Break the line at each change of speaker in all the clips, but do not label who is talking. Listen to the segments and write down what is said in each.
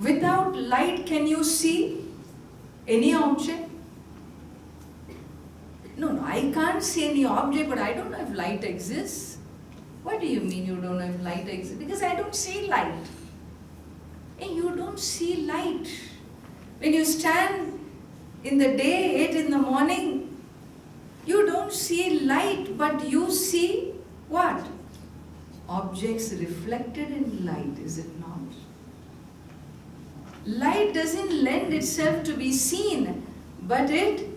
Without light, can you see any object? No, I can't see any object, but I don't know if light exists. What do you mean you don't know if light exists? Because I don't see light. And you don't see light. When you stand in the day, 8 in the morning, you don't see light, but you see what? Objects reflected in light, is it not? Light doesn't lend itself to be seen, but it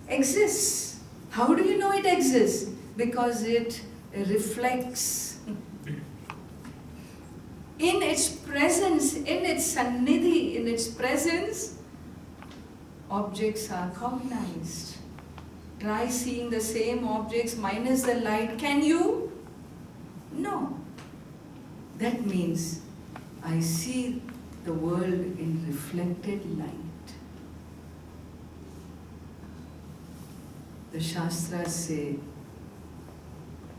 exists. How do you know it exists? Because it reflects. In its presence, in its sannidhi, in its presence, objects are cognized. Try seeing the same objects minus the light. Can you? No. That means I see the world in reflected light. The Shastras say,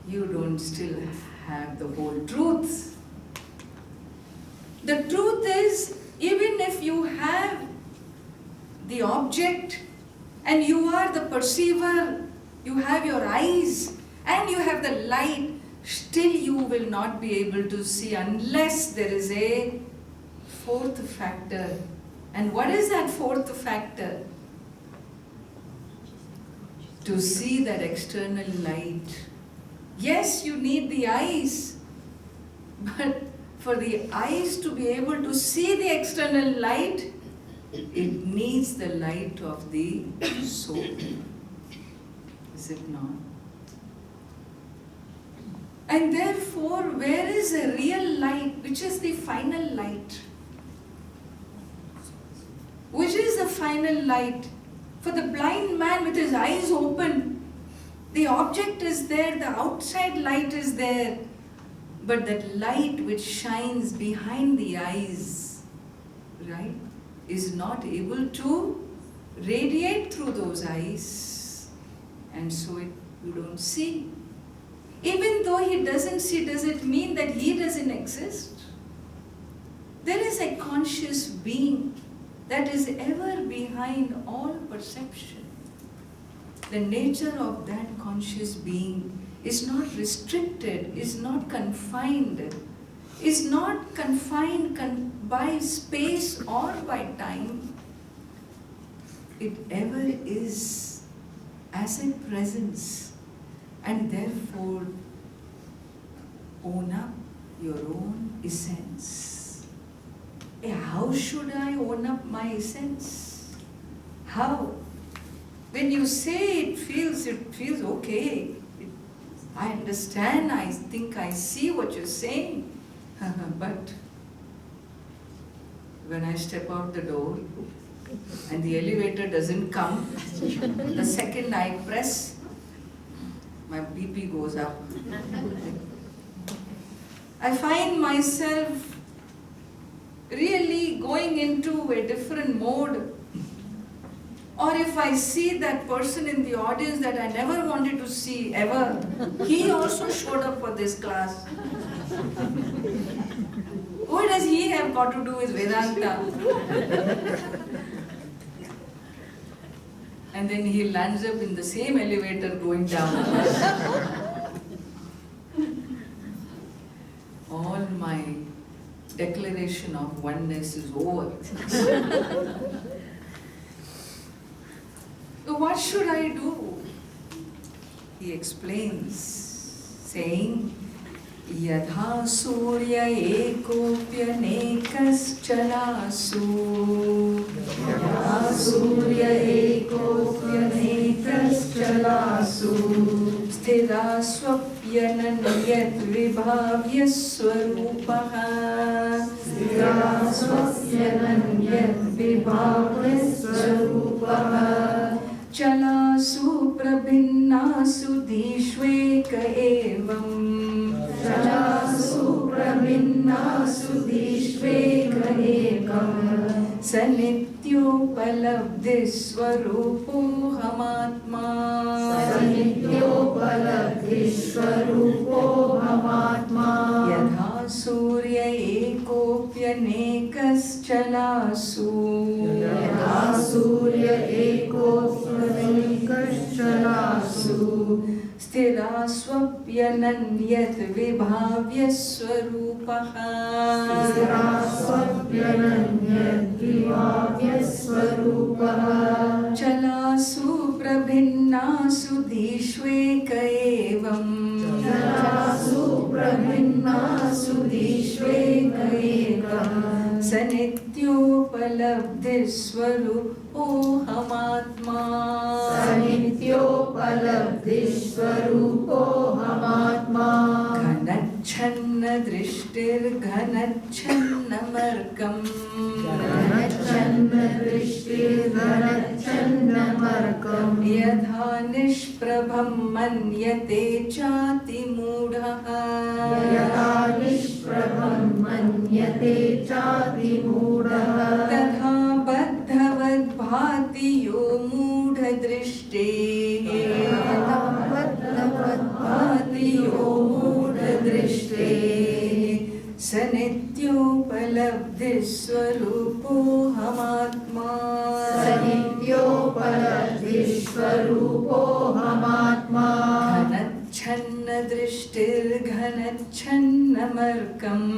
you don't still have the whole truth. The truth is, even if you have the object and you are the perceiver, you have your eyes and you have the light, still you will not be able to see unless there is a fourth factor. And what is that fourth factor? To see that external light. Yes, you need the eyes, but for the eyes to be able to see the external light, it needs the light of the soul. Is it not? And therefore, where is a real light? Which is the final light? Which is the final light? For the blind man with his eyes open, the object is there, the outside light is there, but that light which shines behind the eyes, right, is not able to radiate through those eyes, and so you don't see. Even though he doesn't see, does it mean that he doesn't exist? There is a conscious being that is ever behind all perception. The nature of that conscious being is not restricted, is not confined by space or by time. It ever is as a presence, and therefore own up your own essence. How should I own up my essence? How? When you say it feels okay. I understand, I think I see what you're saying. But when I step out the door and the elevator doesn't come, the second I press, my BP goes up. I find myself really going into a different mode. Or if I see that person in the audience that I never wanted to see ever, he also showed up for this class. What does he have got to do with Vedanta? And then he lands up in the same elevator going down. All my declaration of oneness is over. So what should I do? He explains, saying, Yadha surya ekopyanekaschalasu Yadha surya ekopyanekaschalasu Sthira swapyananyat vibhavya swarupaha Sthira swapyananyat vibhavya swarupaha Chalasu prabhinnasu dishveka evam Chalasu prabhinnasu dishveka ekam Sanityopalabdhi swarupo hamatma Sanityopalabdhi swarupo hamatma Yadha surya ekopya सूर्यनेकश्चलासु
यथा सूर्य एकोऽस्मिन्कश्चलासु
स्थिरास्वप्यनन्यत् विभाव्य स्वरूपः
स्थिरास्वप्यनन्यद्विभाव्यस्वरूपः
चलासु प्रभिन्नासु धीष्वेक एवम्
चलासु प्रभिन्नासु धीष्वेक एकः
स नित्योपलब्धिस्वरूपोऽहमात्मा
स नित्योपलब्धिस्वरूपोऽहमात्मा
घनच्छन्न दृष्टिर्घनच्छन्नमर्कम्
घनच्छन्नदृष्टिर्घनच्छन्नमर्कम्
यथा निष्प्रभं मन्यते चातिमूढः
यथा निष्प्रभं मन्यते चातिमूढः
तथा बद्धवद्भाति यो मूढदृष्टेः भाति यो मूढदृष्टेः स नित्योपलब्धिस्वरूपोऽहमात्मा
स नित्योपलब्धिस्वरूपोऽहमात्मा
घनच्छन्नदृष्टिर्घनच्छन्नमर्कम्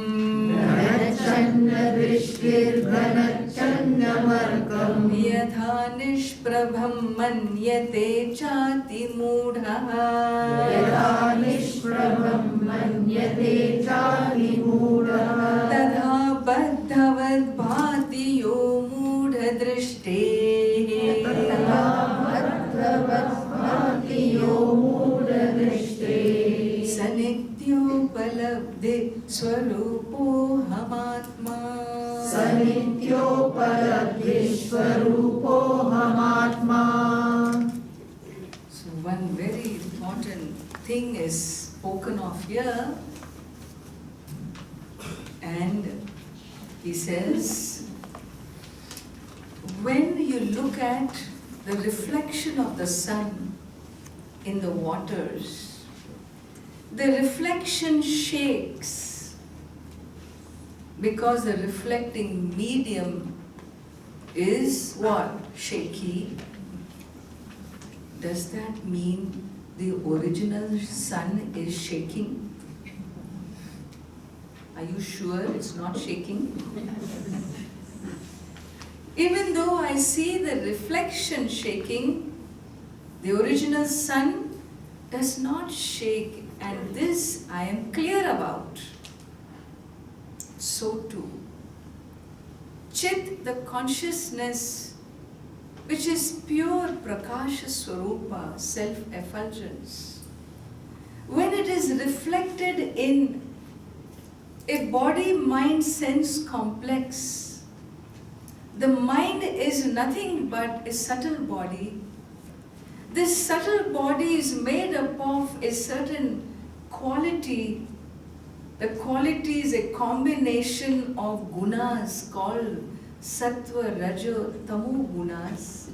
घनच्छन्नदृष्टिर्घनच्छन्नमर्कम्
यथा निष्प्रभं मन्यते चातिमूढः
यथा निष्प्रभं मन्यते चातिमूढः
तथा बद्धवद्भाति यो मूढदृष्टेः
तथा बद्धवद्भाति यो मूढदृष्टेः
स नित्योपलब्धि स्वरूपोऽहमात्मा
स नित्योपलब्धिस्वरूपोऽहमात्मा.
So one very important thing is spoken of here, and he says, when you look at the reflection of the sun in the waters, the reflection shakes because the reflecting medium is what? Shaky. Does that mean the original sun is shaking? Are you sure it's not shaking? Even though I see the reflection shaking, the original sun does not shake, and this I am clear about. So too, Chit, the consciousness which is pure Prakasha Swarupa, self-effulgence, when it is reflected in a body-mind-sense complex, the mind is nothing but a subtle body. This subtle body is made up of a certain quality. The quality is a combination of gunas called Sattva, Raja, Tamo gunas.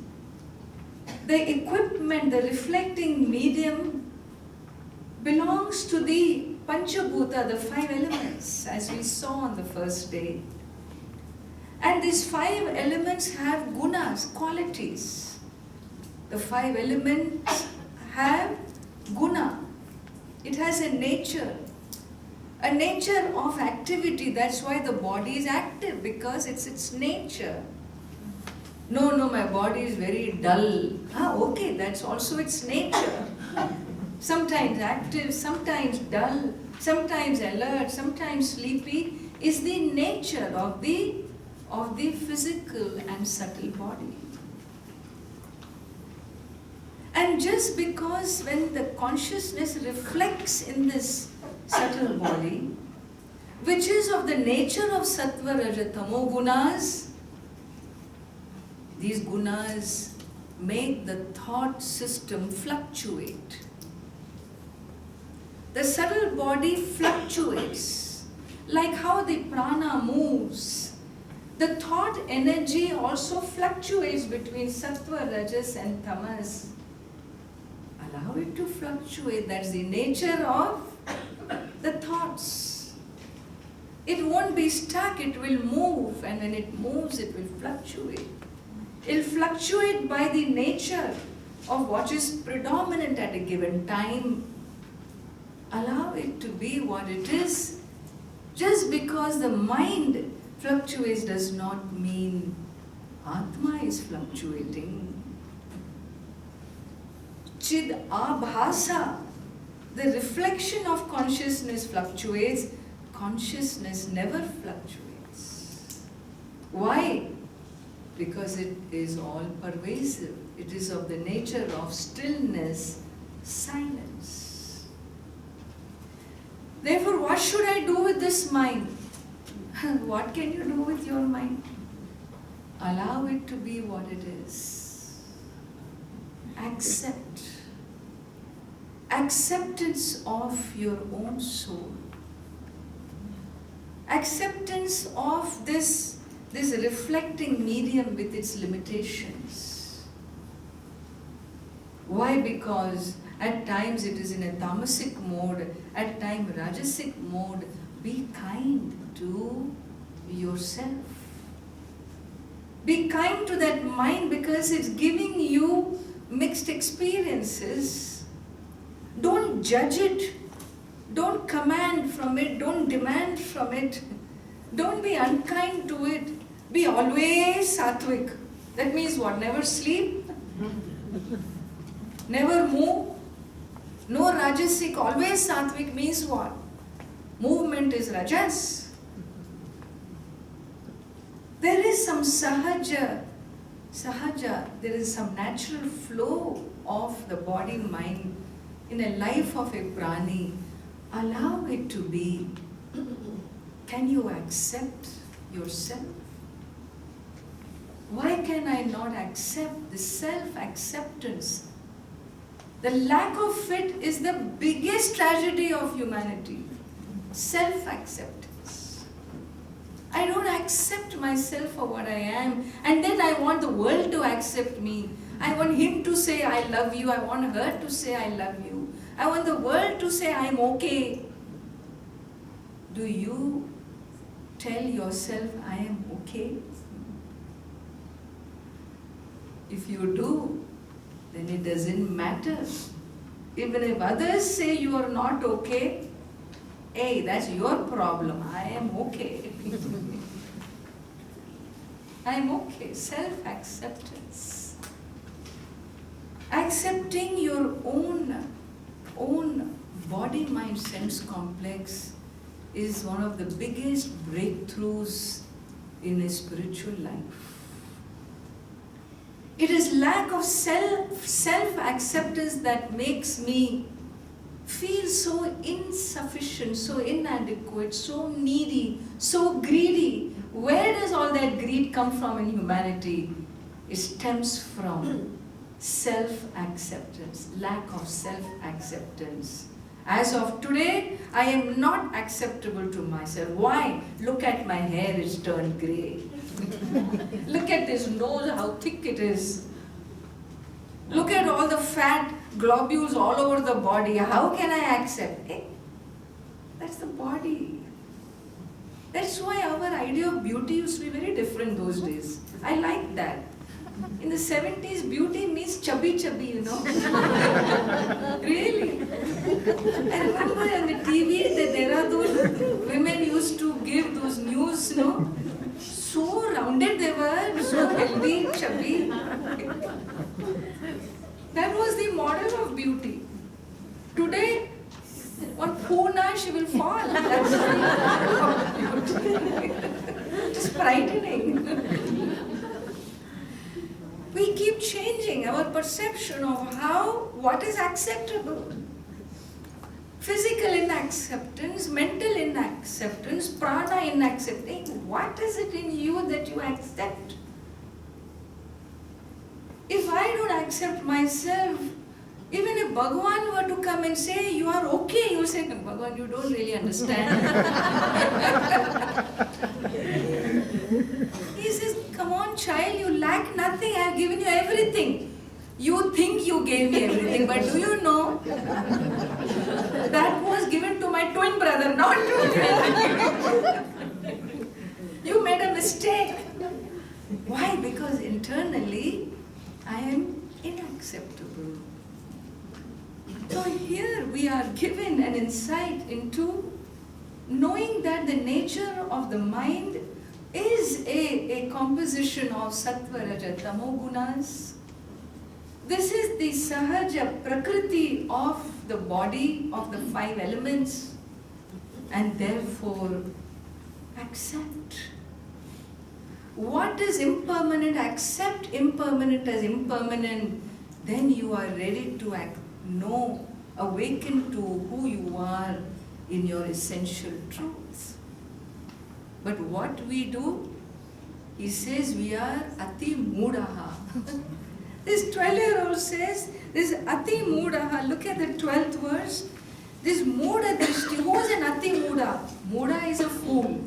The equipment, the reflecting medium, belongs to the Panchabhuta, the 5 elements, as we saw on the first day. And these 5 elements have gunas, qualities. The 5 elements have guna. It has a nature of activity. That's why the body is active, because it's its nature. No, my body is very dull. Okay, that's also its nature. Sometimes active, sometimes dull, sometimes alert, sometimes sleepy, is the nature of the physical and subtle body. And just because when the consciousness reflects in this subtle body, which is of the nature of Sattva, Raja, Tamo gunas, these gunas make the thought system fluctuate. The subtle body fluctuates, like how the prana moves. The thought energy also fluctuates between Sattva, Rajas and Tamas. Allow it to fluctuate. That's the nature of the thoughts. It won't be stuck, it will move, and when it moves, it will fluctuate. It will fluctuate by the nature of what is predominant at a given time. Allow it to be what it is. Just because the mind fluctuates does not mean Atma is fluctuating. Chid abhasa, the reflection of consciousness fluctuates. Consciousness never fluctuates. Why? Because it is all pervasive. It is of the nature of stillness, silence. Therefore, what should I do with this mind? What can you do with your mind? Allow it to be what it is. Accept. Acceptance of your own soul. Acceptance of this reflecting medium with its limitations. Why? Because at times it is in a tamasic mode, at times rajasic mode. Be kind to yourself. Be kind to that mind because it's giving you mixed experiences. Don't judge it. Don't command from it. Don't demand from it. Don't be unkind to it. Be always sattvic. That means what? Never sleep. Never move. No rajasic. Always sattvic means what? Movement is rajas. There is some sahaja, there is some natural flow of the body-mind in a life of a prani. Allow it to be. Can you accept yourself? Why can I not accept the self-acceptance? The lack of it is the biggest tragedy of humanity. Self-acceptance. I don't accept myself for what I am, and then I want the world to accept me. I want him to say I love you. I want her to say I love you. I want the world to say I'm okay. Do you tell yourself I am okay? If you do, then it doesn't matter. Even if others say you are not okay, hey, that's your problem. I am okay. I am okay. Self-acceptance. Accepting your own body-mind sense complex is one of the biggest breakthroughs in a spiritual life. It is lack of self-acceptance that makes me feel so insufficient, so inadequate, so needy, so greedy. Where does all that greed come from in humanity? It stems from self-acceptance, lack of self-acceptance. As of today, I am not acceptable to myself. Why? Look at my hair, it's turned grey. Look at this nose, how thick it is. Look at all the fat globules all over the body. How can I accept? Hey, that's the body. That's why our idea of beauty used to be very different those days. I like that. In the 70s, beauty means chubby, you know. Really. I remember on the TV that there are those women used to give those news, you know. So rounded they were, so healthy, chubby. That was the model of beauty. Today, one Puna, she will fall. That's the model of beauty. It's frightening. We keep changing our perception of what is acceptable. Physical inacceptance, mental inacceptance, prana inacceptance. What is it in you that you accept? If I don't accept myself, even if Bhagavan were to come and say, you are okay, you will say, Bhagavan, you don't really understand. He says, come on child, you lack nothing, I have given you everything. You think you gave me everything, but do you know? That was given to my twin brother, not to me. mistake. Why? Because internally I am inacceptable. So here we are given an insight into knowing that the nature of the mind is a composition of sattva, raja, tamo gunas. This is the sahaja prakriti of the body, of the 5 elements, and therefore accept. What is impermanent, accept impermanent as impermanent, then you are ready to know, awaken to who you are in your essential truths. But what we do, he says we are ati mudaha. This 12-year-old says, this ati mudaha, look at the 12th verse. This muda drishti, who is an ati muda? Muda is a fool.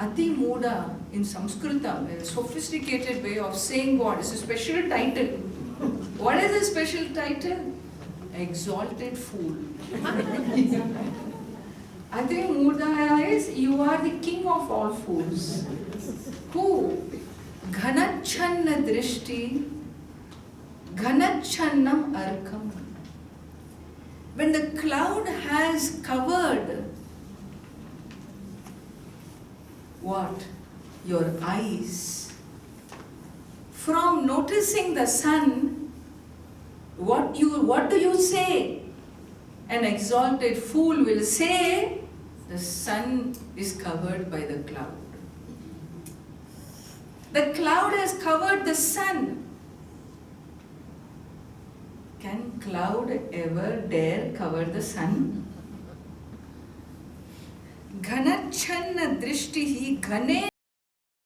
Ati muda in Sanskritam, a sophisticated way of saying God, is a special title. What is the special title? Exalted fool. Ati muda is, you are the king of all fools. Who? Ghanachanna drishti, ghanachannam arkam. When the cloud has covered what? Your eyes. From noticing the sun, what do you say? An exalted fool will say, the sun is covered by the cloud. The cloud has covered the sun. Can cloud ever dare cover the sun? Ghanachanna drishtihi ghane